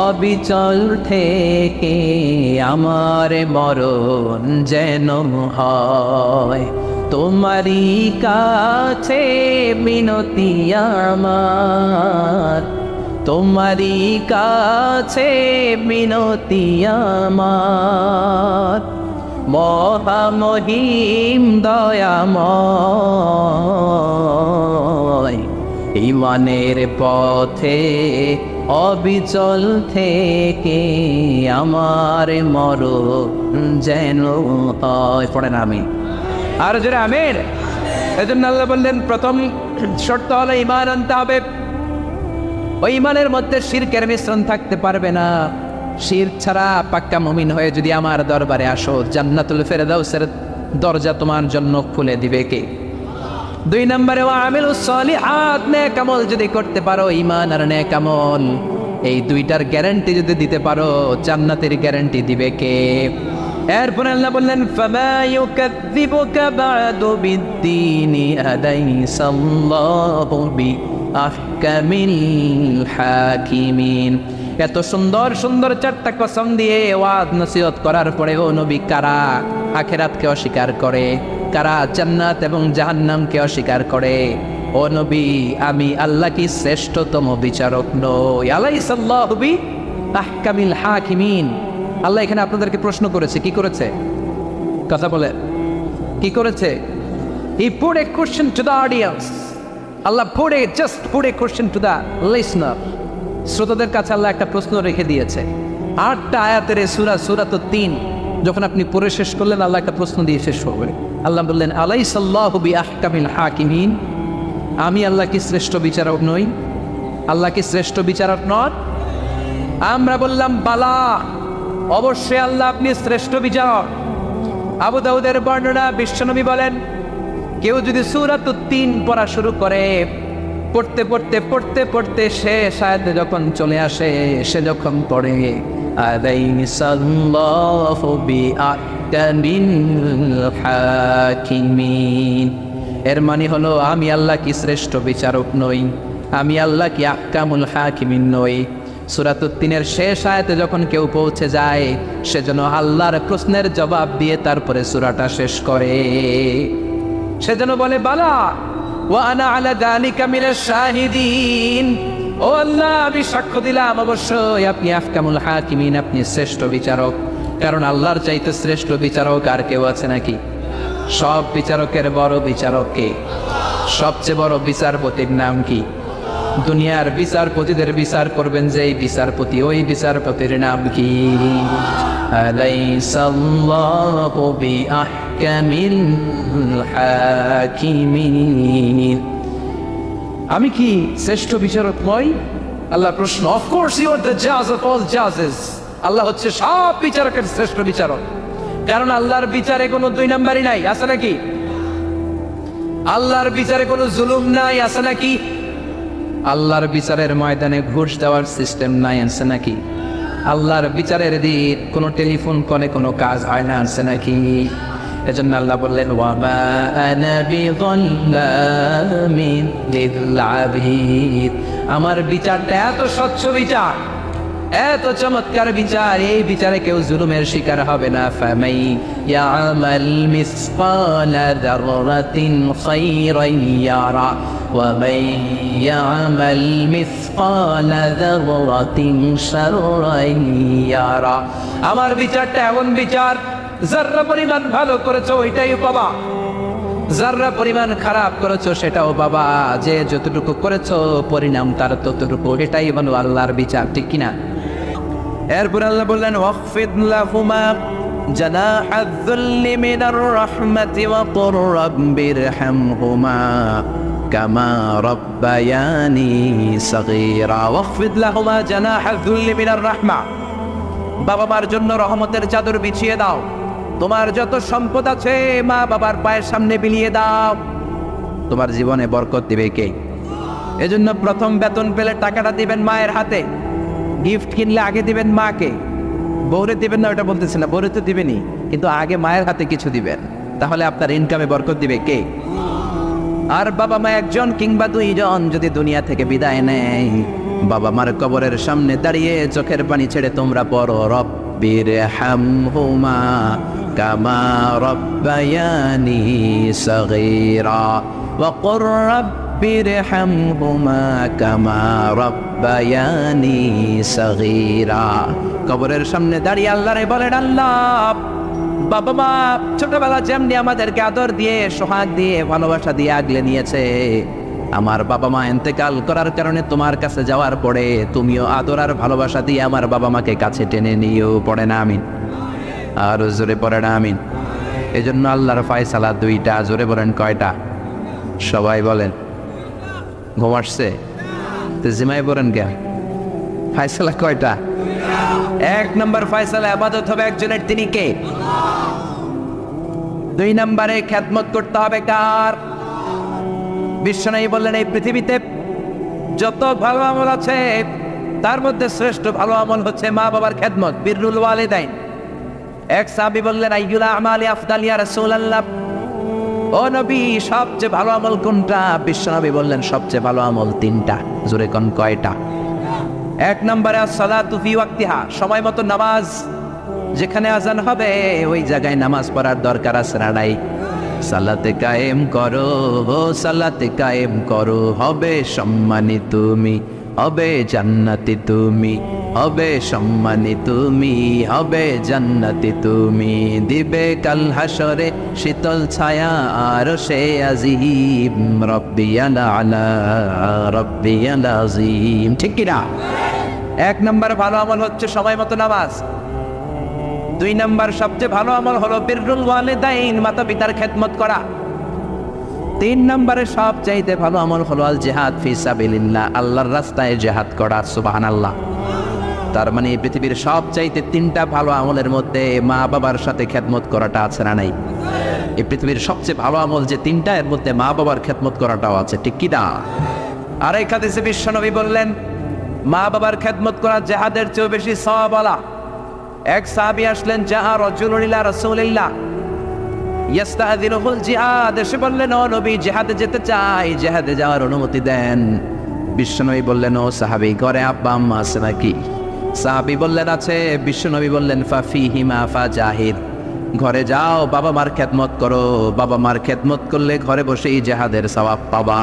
অবিচল থেকে আমার মরণ যেন হয়, তোমারই কাছে মিনতি আমার, তোমারই কাছে মিনতি আমার, মহামহিম দয়াময়। ঈমানের পথে অবিচল থেকে আমার মরণ যেন হয়, পড়েন আমি আর জোরে আমিন। এজন্য আল্লাহ বললেন প্রথম শর্ত হলো ঈমান আনতে হবে। ওই ঈমানের মধ্যে শিরকের মিশ্রণ থাকতে পারবে না। শিরক ছাড়া পাক্কা মুমিন হয়ে যদি আমার দরবারে আসো, জান্নাতুল ফেরদাউসের দরজা তোমার জন্য খুলে দিবে কে? দুই নম্বরে ওয়া আমিলুস সলিহাত, নেক আমল যদি করতে পারো, ঈমান আর নেক আমল এই দুইটার গ্যারান্টি যদি দিতে পারো, জান্নাতের গ্যারান্টি দিবে কে? এরপর আল্লাহ বললেন ফামা ইউকাযযিবুকা বা'দু বিদ্দীনি আলাইসাল্লাহু বিআহকামিল হাকিমিন। এত সুন্দর সুন্দর চারটা কসম দিয়ে ওয়াজ নসিহত করার পরে ও নবী, কারা আখিরাতকে অস্বীকার করে, কারা জান্নাত এবং জাহান্নামকে অস্বীকার করে? ও নবী, আমি আল্লাহ কি শ্রেষ্ঠতম বিচারক নই? আলাইসাল্লাহু বিআহকামিল হাকিমিন। আল্লাহ এখানে আপনাদেরকে প্রশ্ন করেছে, কি করেছে? কথা বলে কি করেছে? He put a question to the audience. Allah just put a question to the listener. শ্রোতাদের কাছে আল্লাহ একটা প্রশ্ন রেখে দিয়েছে। 8টা আয়াতের সূরা, সূরাতুত 3 যখন আপনি পড়ে শেষ করলেন, আল্লাহ একটা প্রশ্ন দিয়ে শেষ করবেন। আল্লাহ বললেন আলাইসাল্লাহু বিআহকামিল হাকিমিন, আমি আল্লাহ কি শ্রেষ্ঠ বিচারক নই? আল্লাহ কি শ্রেষ্ঠ বিচারক নন? আমরা বললাম বালা, অবশ্যই আল্লাহ আপনি শ্রেষ্ঠ বিচারক। আবু দাউদের বর্ণনা, বিশ্বনবী বলেন কেউ যদি সূরাতুত 3 পড়া শুরু করে, পড়তে পড়তে পড়তে পড়তে শেষ আয়াতে যখন চলে আসে, সে যখন পড়ে আলাইসাল্লাহু বিআহকামিল হাকিমিন, এর মানে হলো আমি আল্লাহ কি শ্রেষ্ঠ বিচারক নই? আমি আল্লাহ কি আহকামুল হাকিমিন নই? সূরাতুত 3 শেষ আয়াতে যখন কেউ পৌঁছে যায়, সে যেন আল্লাহর প্রশ্নের জবাব দিয়ে তারপরে সূরাটা শেষ করে। সে যেন বলে বালা ওয়া আনা আলা যালিকা মিনাশ শাহিদিন, ও আল্লাহ আমি সাক্ষ্য দিলাম অবশ্যই আপনি আহকামুল হাকিমিন, আপনি শ্রেষ্ঠ বিচারক। কারণ আল্লাহর চাইতে শ্রেষ্ঠ বিচারক আর কেউ আছে নাকি? সব বিচারকের বড় বিচারক কে? সবচেয়ে বড় বিচারপতির নাম কি? দুনিয়ার বিচারপতিদের বিচার করবেন যে এই বিচারপতি, ওই বিচারপতির নাম কি? আলাইসাল্লাহু বিআহকামিল হাকিমিন, আমি কি শ্রেষ্ঠ বিচারক নই? আল্লাহ প্রশ্ন, of course you are the জাজ অফ অল জাজেস, আল্লাহ হচ্ছে সব বিচারকের শ্রেষ্ঠ বিচারক। কারণ আল্লাহর বিচারে কোনো 2 নাম্বারই নাই, আছে নাকি? আল্লাহর বিচারে কোনো জুলুম নাই, আছে নাকি? আল্লাহর বিচারের ময়দানে ঘুষ দেওয়ার সিস্টেম নাই, আছে নাকি? আল্লাহর বিচারের দিন কোনো টেলিফোন কলে কোনো কাজ হয় না, আছে নাকি? এজন্য আল্লাহ বললেন ওয়া মা আনা বিযাল্লামিন লিল আবিদ, আমার বিচারটা এত স্বচ্ছ বিচার, এত চমৎকার বিচার, এই বিচারে কেউ জুলুমের শিকার হবে না। ফামাই ইয়ামাল মিসকালা যাররাতিন খায়রান ইয়ারা ওয়া মান ইয়ামাল মিসকালা যাররাতিন শাররান ইয়ারা, আমার বিচারটা এমন বিচার, যারা পরিমাণ ভালো করেছো ওইটাই পাবা, যারা পরিমাণ খারাপ করেছো সেটাও বাবা, যে যতটুকু করেছো পরিণাম তার ততটুকু, এটাই হলো আল্লাহর বিচার, ঠিক কিনা? এরপর আল্লাহ বললেন ওয়াখফিদ লাহুমা জানাহায যুল্লি মিনার রাহমাতি ওয়া কুর রাব্বিরহামহুমা কামা রাব্বায়ানি সাগীরা। ওয়াখফিদ লাহুমা জানাহায যুল্লি মিনার রাহমা, বাবা মার জন্য রহমতের চাদর বিছিয়ে দাও। তোমার যত সম্পদ আছে মা বাবার পায়ের সামনে বিলিয়ে দাও, তোমার জীবনে বরকত দিবে কে? এজন্য প্রথম বেতন পেলে টাকাটা দিবেন মায়ের হাতে, গিফট কিনলে আগে দিবেন মাকে, বউরে দিবেন না ওটা বলতেছে না, বউরে তো দিবেনই, কিন্তু আগে মায়ের হাতে কিছু দিবেন, তাহলে আপনার ইনকামে বরকত দিবে কে? আর বাবা মা একজন কিংবা দুইজন যদি দুনিয়া থেকে বিদায় নেয়, বাবা মার কবরের সামনে দাঁড়িয়ে চোখের পানি ছেড়ে তোমরা পড়ো রব্বিরহামহুমা কামা রাব্বায়ানি সাগীরা ওয়া কুর রাব্বিরহামহুমা কামা রাব্বায়ানি সাগীরা। কবরের সামনে দাঁড়িয়ে আল্লাহরে বলেন, আল্লাহ বাবা মা ছোটবেলা যেমনি আমাদেরকে আদর দিয়ে সোহাগ দিয়ে ভালোবাসা দিয়ে আগলে নিয়েছে, আমার বাবা মা ইন্তেকাল করার কারণে তোমার কাছে যাওয়ার পরে তুমিও আদর আর ভালোবাসা দিয়ে আমার বাবা মাকে কাছে টেনে নিও। পড়ে না আমিন? আর জোরে পড়ে না আমিন? এই জন্য আল্লাহর ফয়সালা দুইটা, জোরে বলেন কয়টা? সবাই বলেন। ঘুম আসছে তো জিমাই বলেন কে? ফয়সালা কয়টা? এক নম্বর ফয়সালা ইবাদত হবে একজনের, তিনি কে? দুই নম্বরে খেদমত করতে হবে কার? বিশ্বনবী বললেন এই পৃথিবীতে যত ভালো আমল আছে তার মধ্যে শ্রেষ্ঠ ভালো আমল হচ্ছে মা বাবার খেদমত, বিররুল ওয়ালিদাইন। এক সাহাবী বললেন আইয়ুল আমালি আফদাল ইয়া রাসূলুল্লাহ, ও নবী সবচেয়ে ভালো আমল কোনটা? বিশ্বনবী বললেন সবচেয়ে ভালো আমল তিনটা। জোরে কোন কয়টা? এক নম্বরে as-সালাতু ফি ওয়াক্তিহা, সময় মতো নামাজ, যেখানে আজান হবে ওই জায়গায় নামাজ পড়ার দরকার আছে না নাই? সালাতে কায়েম করো, সালাতে কায়েম করো, হবে সম্মানী তুমি, হবে জান্নাতি তুমি, হবে সম্মানী তুমি, হবে জান্নাতি তুমি, দিবে কাল হাসরে শীতল ছায়া আরশে আজিম, রব্বিয়াল আলা রব্বিয়াল আযীম। ঠিক কি না? এক নম্বর ভালো আমল হচ্ছে সময় মতো নামাজ। দুই নম্বর সবচেয়ে ভালো আমল হলো বিররুল ওয়ালিদাইন, মাতা পিতার খেদমত করা। তিন নম্বরে সবচাইতে ভালো আমল হলো আল জিহাদ ফি সাবিলিল্লাহ, আল্লাহর রাস্তায় জিহাদ করা। সুবহানাল্লাহ। তার মানে এই পৃথিবীর সবচাইতে তিনটা ভালো আমলের মধ্যে মা বাবার সাথে খেদমত করাটা আছে না নাই? এই পৃথিবীর সবচেয়ে ভালো আমল যে তিনটা, এর মধ্যে মা বাবার খেদমত করাটাও আছে, ঠিক কি না? আর এই হাদিসে বিশ্বনবী বললেন মা বাবার খেদমত করা জিহাদের চেয়ে বেশি সওয়াবওয়ালা। এক সাহাবী আসলেন, জাআ রাজুলুন ইলা রাসূলিল্লাহ ইস্তাযিনুহুল জিহাদ, এসে বললেন ও নবী জিহাদে যেতে চাই, জিহাদে যাওয়ার অনুমতি দেন। বিশ্বনবী বললেন ও সাহাবী ঘরে আব্বা আম্মা আছে নাকি? সাহাবী বললেন আছে। বিশ্বনবী বললেন ফাফিহিমা ফাজাহিদ, ঘরে যাও বাবা মার খেদমত করো, বাবা মার খেদমত করলে ঘরে বসেই জিহাদের সওয়াব পাবা।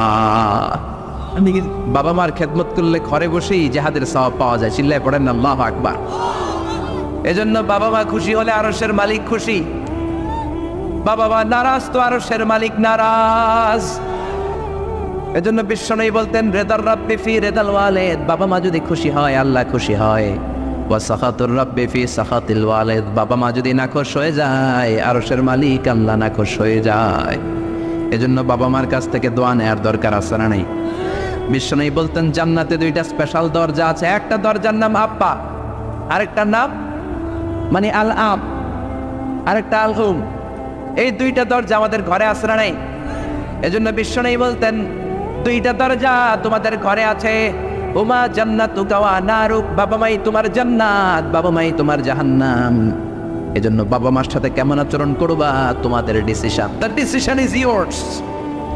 বাবা মার খেদমত করলে ঘরে বসেই জিহাদের সওয়াব পাওয়া যায়। চিল্লায় পড়েন আল্লাহু আকবার। এজন্য বাবা মা খুশি হলে আরশের মালিক খুশি, বাবা মা নারাজ তো আরশের মালিক নারাজ। এজন্য বিশ্বনবী বলতেন রেদার রাব্বি ফি রেদাল ওয়ালিদ, বাবা মা যদি খুশি হয় আল্লাহ খুশি হয়। ওয়া সাখাতুর রাব্বি ফি সাখাতিল ওয়ালিদ, বাবা মা যদি নাখোশ হয়ে যায় আরশের মালিক আল্লাহ নাখোশ হয়ে যায়। এজন্য বাবা মার কাছ থেকে দোয়া নেওয়ার দরকার আছে না নাই? বিশ্বনবী বলতেন জান্নাতে দুইটা স্পেশাল দরজা আছে, একটা দরজার নাম আব্বা, আরেকটার নাম মানে আল আব, আরেকটা আল উম। এই দুইটা দরজা আমাদের ঘরে আছে না নাই? এজন্য বিশ্বনবী বলতেন দুইটা দরজা তোমাদের ঘরে আছে, উমা জান্নাতুকা ওয়া নারুক, বাবা মাই তোমার জান্নাত, বাবা মাই তোমার জাহান্নাম। এজন্য বাবা মার সাথে কেমন আচরণ করবা তোমাদের decision, the decision is yours.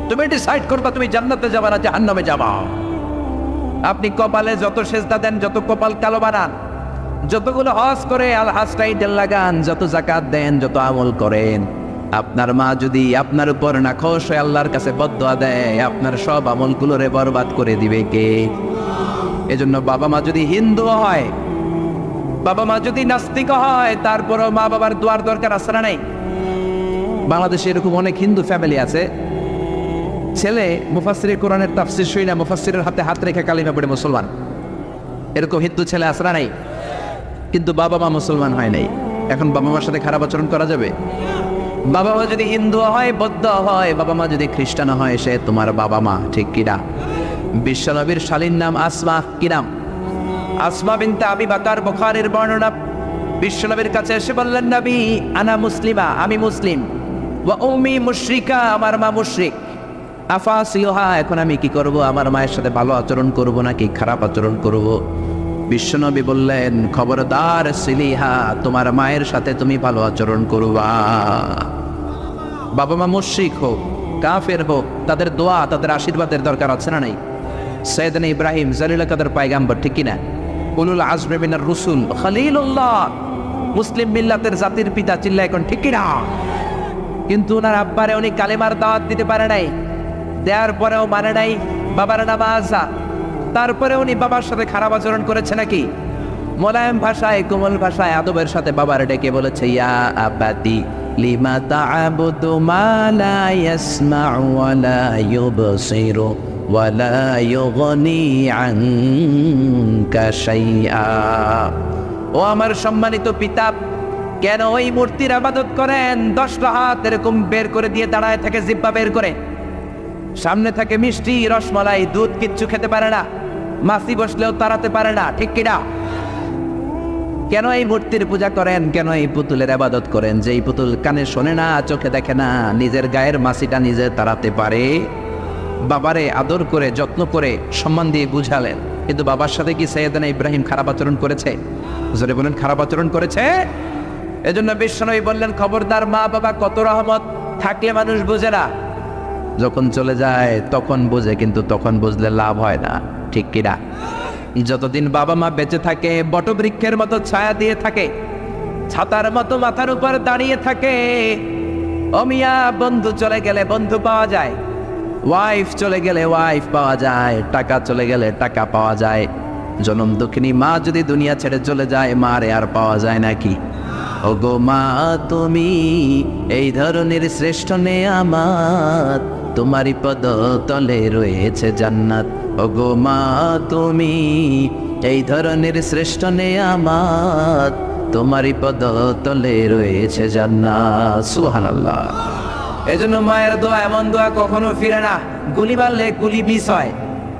তুমি ডিসাইড করবা তুমি জান্নাতে যাবা না জাহান্নামে যাবা। আপনি কপালে যত সেজদা দেন, যত কপাল কালো বানান, যতগুলো হজ করে আল হাজ টাইটেল লাগান, যত যাকাত দেন, যত আমল করেন, আপনার মা যদি আপনার উপর নাখোশ হয়ে আল্লাহর কাছে বদদুয়া দেয়, আপনার সব আমলগুলোরে বরবাদ করে দিবে কে? এজন্য বাবা মা যদি হিন্দু হয়, বাবা মা যদি নাস্তিক হয়, তারপরও মা বাবার দোয়ার দরকার আছে না নাই? বাংলাদেশে এরকম অনেক হিন্দু ফ্যামিলি আছে, ছেলে মুফাসসিরে কোরআনের তাফসীর শুই না, মুফাসসিরের হাতে হাত রেখে কালিমা পড়ে মুসলমান। এরকম হিন্দু ছেলে আসরা নাই, কিন্তু বাবা মা মুসলমান হয় নাই। এখন বাবা মার সাথে খারাপ আচরণ করা যাবে? বাবা মা যদি হিন্দু হয়, বৌদ্ধ হয়, বাবা মা যদি খ্রিস্টান হয়, সে তোমার বাবা মা, ঠিক কিনা? বিশ্বনবীর শালীর নাম আসমা, কি নাম? আসমা বিনতে আবি বকর, বুখারীর বর্ণনা। বিশ্বনবীর কাছে এসে বললেন, নবী আনা মুসলিমা, আমি মুসলিম, ওয়া উম্মি মুশরিকা, আমার মা মুশরিক, আফাসিহা, এখন আমি কি করব? আমার মায়ের সাথে ভালো আচরণ করব নাকি খারাপ আচরণ করব? বিশ্বনবী বললেন, খবরদার সিলিহা, তোমার মায়ের সাথে তুমি ভালো আচরণ করবা। বাবা মা মুশরিক হোক, কাফের হোক, তাদের দোয়া, তাদের আশীর্বাদের দরকার আছে না নাই? সাইয়েদনা ইব্রাহিম জালিল কাদের পয়গাম্বর, ঠিক কিনা? উলুল আজমি মিনার রুসুল, খলিলুল্লাহ, মুসলিম মিল্লাতের জাতির পিতা, চিল্লা এখন, ঠিক কিনা? কিন্তু ওনার আব্বারে উনি কালেমার দাওয়াত দিতে পারে নাই, দেওয়ার পরেও মানে নাই বাবার নামাজ। তারপরে উনি বাবার সাথে খারাপ আচরণ করেছে নাকি? মোলায়েম ভাষায়, কোমল ভাষায়, আদবের সাথে বাবার ডেকে বলেছে, ইয়া আবাতি লিমা তা'বুদু মা লা ইয়াসমা'ু ওয়া লা ইউবসিরু ওয়া লা ইউগনি আনকা শাইআ। ও আমার সম্মানিত পিতা, কেন ওই মূর্তির ইবাদত করেন? 10টা হাত এরকম বের করে দিয়ে দাঁড়ায় থাকে, জিহ্বা বের করে, সামনে থাকে মিষ্টি, রসমালাই, দুধ, কিচ্ছু খেতে পারে না, মাছি বসলেও তাড়াতে পারে না, ঠিক কিনা? কেন এই মূর্তির পূজা করেন? কেন এই পুতুলের ইবাদত করেন? যে এই পুতুল কানে শোনে না, চোখে দেখে না, নিজের গায়ের মাছিটা নিজে তাড়াতে পারে। বাবারে আদর করে, যত্ন করে, সম্মান দিয়ে বুঝালেন, কিন্তু বাবার সাথে কি সাইয়েদনা ইব্রাহিম খারাপ আচরণ করেছে? জোরে বলেন, খারাপ আচরণ করেছে? এজন্য বিশ্বনবী বললেন, খবরদার, মা বাবা কত রহমত, থাকলে মানুষ বোঝে না, যখন চলে যায় তখন বোঝে, কিন্তু তখন বুঝলে লাভ হয় না, ঠিক কিনা? যতদিন বাবা মা বেঁচে থাকে, বটবৃক্ষের মতো ছায়া দিয়ে থাকে, ছাতার মতো মাথার উপর দাঁড়িয়ে থাকে। অমিয়া, বন্ধু চলে গেলে বন্ধু পাওয়া যায়, ওয়াইফ চলে গেলে ওয়াইফ পাওয়া যায়, টাকা চলে গেলে টাকা পাওয়া যায়। জনম দুঃখিনী মা যদি দুনিয়া ছেড়ে চলে যায়, মারে আর পাওয়া যায় নাকি? ওগো মা, তুমি এই ধরনের শ্রেষ্ঠ নেয়ামত, তোমারই পদ তলে রয়েছে জান্নাত। ওগো মা, তুমি এই ধরনের শ্রেষ্ঠ নেয়ামত, তোমারই পদ তলে রয়েছে জান্নাত। সুবহানাল্লাহ। এজন্য মায়ের দোয়া এমন দোয়া কখনো ফিরে না। গুলি মারলে গুলি মিস হয়,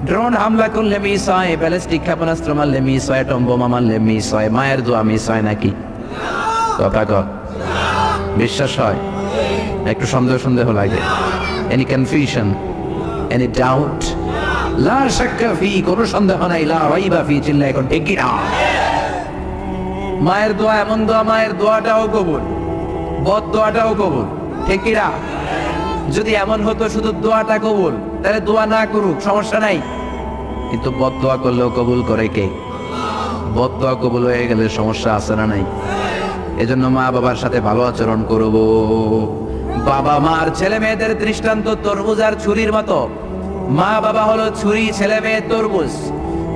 ড্রোন হামলা করলে মিস হয়, ব্যালিস্টিক ক্ষেপণাস্ত্র মারলে মিস হয়, টম্বোমা মারলে মিস হয়, মায়ের দোয়া মিস হয় নাকি? কথা কর, বিশ্বাস হয়? একটু সন্দেহ সন্দেহ লাগে? Any confusion, any doubt? লা শাক্কা ফি, কোনো সন্দেহ নাই, লা রাইবা ফি, চিল্লা এখন, ঠিক কি না? মায়ের দোয়া এমন দোয়া, মায়ের দোয়াটাও কবুল, বদ দোয়াটাও কবুল, ঠিক কি না? যদি এমন হতো শুধু দোয়াটা কবুল, তাহলে দোয়া না করুক, সমস্যা নাই, কিন্তু বদ দোয়া করলেও কবুল করে কে? বদ দোয়া কবুল হয়ে গেলে সমস্যা আছে না নাই? এজন্য মা বাবার সাথে ভালো আচরণ করব। বাবা মার ছেলে মেয়েদের দৃষ্টান্ত তরমুজ আর ছুরির মতো। মা বাবা হলো ছুরি, ছেলে মেয়ে তরমুজ।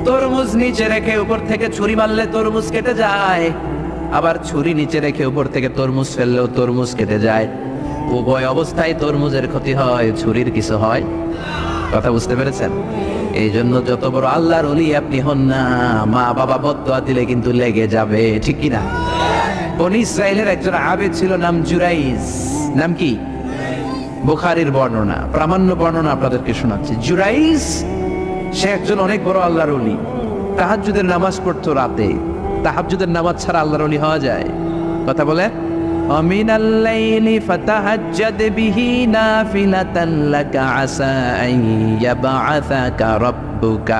তরমুজ নিচে রেখে উপর থেকে ছুরি মারলে তরমুজ কেটে যায়, আবার ছুরি নিচে রেখে উপর থেকে তরমুজ ফেললেও তরমুজ কেটে যায়। উভয় অবস্থায় তরমুজের ক্ষতি হয়, ছুরির কিছু হয়। কথা বুঝতে পেরেছেন? এই জন্য যত বড় আল্লাহর ওলি আপনি হন না, মা বাবা বদদোয়া দিলে কিন্তু লেগে যাবে, ঠিক কিনা? বনি ইসরাইলের একজন আবেদ ছিল, নাম জুরাইজ। নাম কি? বুখারীর বর্ণনা, প্রামাণ্য বর্ণনা আপনাদেরকে শোনাচ্ছি। জুরাইজ, সে একজন অনেক বড় আল্লাহর ওলি। তাহাজ্জুদের নামাজ পড়তো রাতে। তাহাজ্জুদের নামাজ ছাড়া আল্লাহর ওলি হওয়া যায়? কথা বলে, আমিনাল লাইলি ফাতাহাজ্জাদ বিহি নাফিলাতান লাকা আসা আন ইয়াবআসাকা রাব্বুকা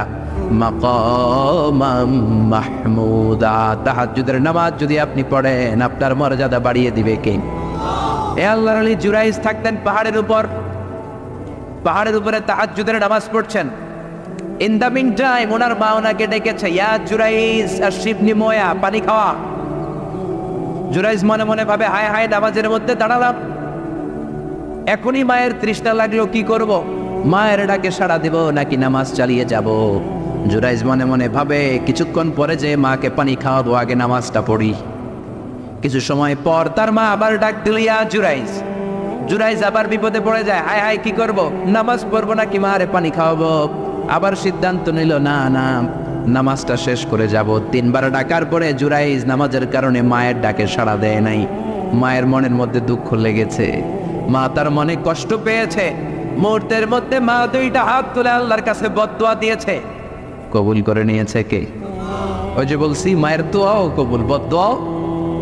মাকামাম মাহমুদা। তাহাজ্জুদের নামাজ যদি আপনি পড়েন, আপনার মর্যাদা বাড়িয়ে দিবে কে? এ আল্লাহর ওলি জুরাইজ থাকতেন পাহাড়ের উপর। পাহাড়ের উপরে তাহাজ্জুদের নামাজ পড়ছেন। ইন দ্য মিন টাইম ওনার মা ওনাকে ডেকেছে, ইয়া জুরাইজ আশরিবনি মোয়া, পানি খাওয়া। জুরাইজ মনে মনে ভাবে, হায় হায়, নামাজের মধ্যে দাঁড়ালাম, এখনই মায়ের তৃষ্ণা লাগলো, কি করব? মায়ের ডাকে সাড়া দেব নাকি নামাজ চালিয়ে যাব? জুরাইজ মনে মনে ভাবে, কিছুক্ষণ পরে যে মাকে পানি খাওয়াবো, আগে নামাজটা পড়ি। কিছু সময় পর তার মা আবার ডাক দিল, ইয়া জুরাইজ। জুরাইজ আবার বিপদে পড়ে যায়, হায় হায় কি করব, নামাজ পড়বো নাকি মারে পানি খাওয়াবো। আবার সিদ্ধান্ত নিল না না, নামাজটা শেষ করে যাব। 3 বার ডাকার পরে জুরাইজ নামাজের কারণে মায়ের ডাকে সাড়া দেয় নাই। মায়ের মনের মধ্যে দুঃখ লেগেছে, মা তার মনে কষ্ট পেয়েছে। মুহূর্তের মধ্যে মা 2টা হাত তুলে আল্লাহর কাছে বদদোয়া দিয়েছে। কবুল করে নিয়েছে কে? ওই যে বলছি মায়ের দোয়াও কবুল, বদদোয়াও।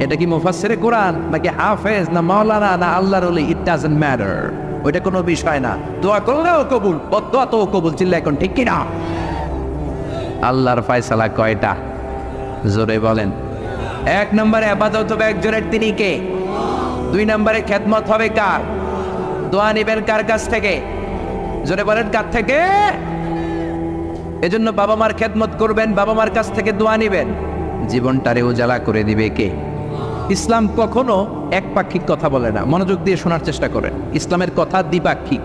এটা কি মুফাসসিরে কোরআন নাকি হাফেজ না মাওলানা না আল্লাহর ওলি, ইট ডাজন্ট ম্যাটার, ওইটা কোনো বিষয় না। দোয়া করলেও কবুল, বদদোয়া তো কবুল। চিল্লা এখন ঠিক কিনা? আল্লাহর ফয়সালা কয়টা? জোরে বলেন। 1 নম্বরে ইবাদত হবে একজনের, তিনি কে? 2 নম্বরে খেদমত হবে কার? দোয়া নিবেন কার কাছ থেকে? জোরে বলেন, কার থেকে? এজন্য বাবা মার খেদমত করবেন, বাবা মার কাছ থেকে দোয়া নিবেন। জীবনটারে উজালা করে দিবে কে? ইসলাম কখনো একপাক্ষিক কথা বলে না, মনোযোগ দিয়ে শোনার চেষ্টা করেন। ইসলামের কথা দ্বিপাক্ষিক,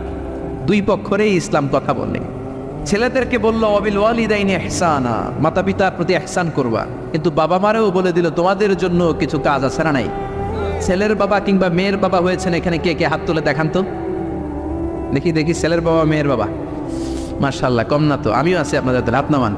2 পক্ষেরই ইসলাম কথা বলে। ছেলেদেরকে বলল অবিল ওয়ালিদাইনি ইহসানা, মাতা পিতার প্রতি ইহসান করবা, কিন্তু বাবা মারেও বলে দিল তোমাদের জন্য কিছু কাজ আছে না নাই? ছেলের বাবা কিংবা মেয়ের বাবা হয়েছেন এখানে কে কে? হাত তুলে দেখান তো দেখি দেখি। ছেলের বাবা মেয়ের বাবা, মাশাআল্লাহ, কম না তো। আমিও আছি আপনাদের, হাত নামান।